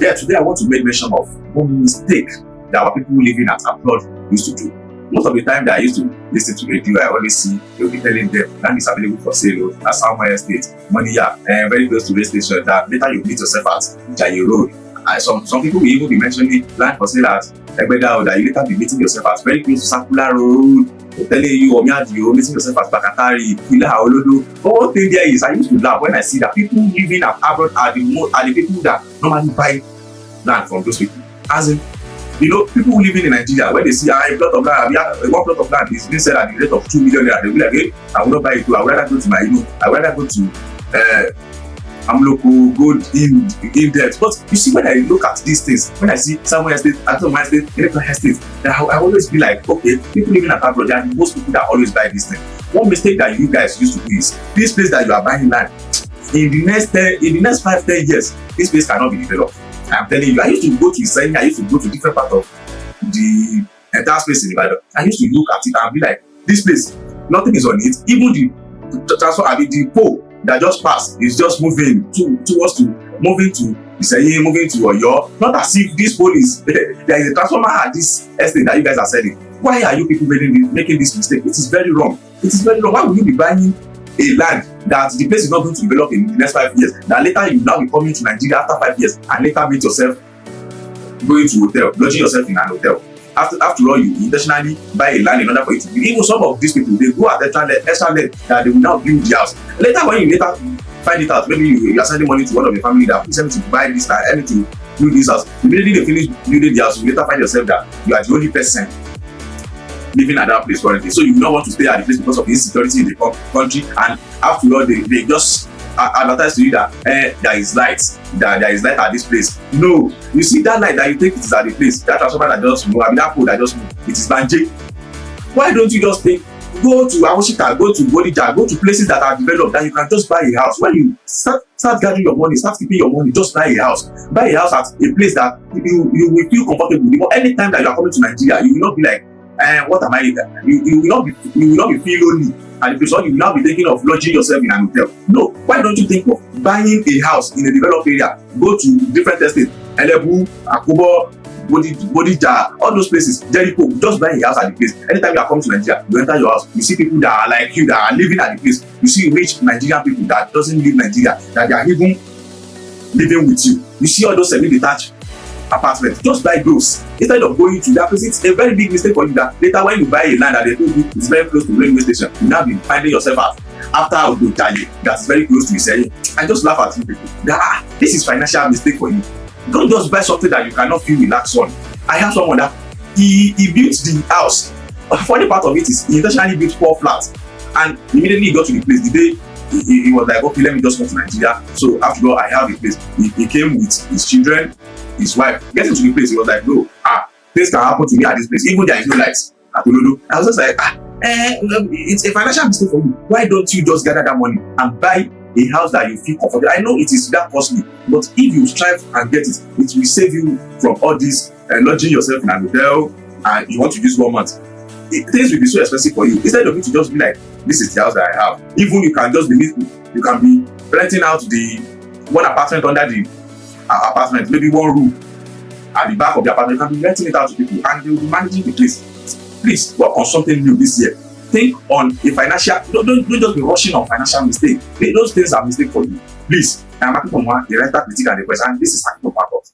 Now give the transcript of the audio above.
Yeah, today I want to make mention of one mistake that our people living at abroad used to do. Most of the time that I used to listen to radio, I always see they'll be telling them land is available for sale at Salmon Estate, money, very close to the station. That later you meet yourself at Jaye Road. And some people will even be mentioning land for sale at Egbeda, that you later be meeting yourself at very close to Circular Road. Telling you Omiadio, meeting yourself at Bakatari, Kila Olodo. But one thing there is, I used to laugh when I see that people living at abroad are the people that normally buy land from those people. As in, people who living in Nigeria, when they see a plot of land, one plot of land is being sold at the rate of 2 million naira, they will be like, hey, I will not buy it too. I would rather go to I would rather go to Amloko, gold in debt. But you see, when I look at these things, when I see Salmon Estate, Salmon Estate, Electoral Estate, I always be like, okay, people living at abroad, there are most people that always buy this thing. One mistake that you guys used to do is, this place that you are buying land, in the next 5-10 years, this place cannot be developed. I'm telling you, I used to go to Israel, I used to go to different parts of the entire space in Ibadan. I used to look at it and be like, this place, nothing is on it. Even the transfer, the pole that just passed is just moving moving to Israel, moving to Oyo. Not as if this pole is there is a transformer at this estate that you guys are selling. Why are you people making this mistake? It is very wrong. It is very wrong. Why would you be buying a land that the place is not going to develop in the next 5 years? That later you now be coming to Nigeria after 5 years and later meet yourself going to hotel, lodging yourself in an hotel. After all, you intentionally buy a land in order for it to build. Even some of these people, they go at extra length that they will now build the house. Later, when you later find it out, maybe you are sending money to one of the family that please help me to buy this land, help me to build this house. Immediately they finish building the house, you later find yourself that you are the only person living at that place currently. So you do not want to stay at the place because of the insecurity in the country. And after all, they just advertise to you that there is light at this place. No, you see that light that you think it is at the place, that transformer that just move, that pole that just move, it is Banje. Why don't you just think, go to Awoshika, go to Bodija, go to places that are developed, that you can just buy a house. When you start gathering your money, start keeping your money, just buy a house. Buy a house at a place that you will feel comfortable. But anytime that you are coming to Nigeria, you will not be like, what am I? You will not be feel lonely. And if you will now be thinking of lodging yourself in an hotel. No, why don't you think of buying a house in a developed area? Go to different estates, Elebu, Akubo, Bodija, all those places, Jericho, just buy a house at the place. Anytime you are coming to Nigeria, you enter your house, you see people that are like you, that are living at the place. You see rich Nigerian people that doesn't live in Nigeria, that they are even living with you. You see all those semi-detached apartments, just buy those instead of going to that place. It's a very big mistake for you that later when you buy a land that they told you is very close to the railway station, you now be finding yourself out after Odojaye that's very close to Israel. I just laugh at you people that this is financial mistake for you. Don't just buy something that you cannot feel relaxed on. I have someone that he built the house. The funny part of it is he intentionally built 4 flats, and immediately he got to the place. The day he was like, okay, let me just come to Nigeria. So after all, I have a place. He came with his children, his wife. Getting to the place, he was like, no, things can happen to me at this place, even there is no lights at Olodo. I was just like, it's a financial mistake for you. Why don't you just gather that money and buy a house that you feel comfortable? I know it is that costly, but if you strive and get it, it will save you from all this lodging yourself in an hotel and you want to use 1 month. Things will be so expensive for you. Instead of you to just be like, this is the house that I have. Even you can just you can be renting out the one apartment under the apartment, maybe 1 room at the back of the apartment. You can be renting it out to people and they will be managing the place. Please work on something new this year. Think on a financial, don't just be rushing on financial mistake. Those things are mistake for you. Please, I'm Aki Pomwa, the writer, critic, and the person. This is Aki Pomwa.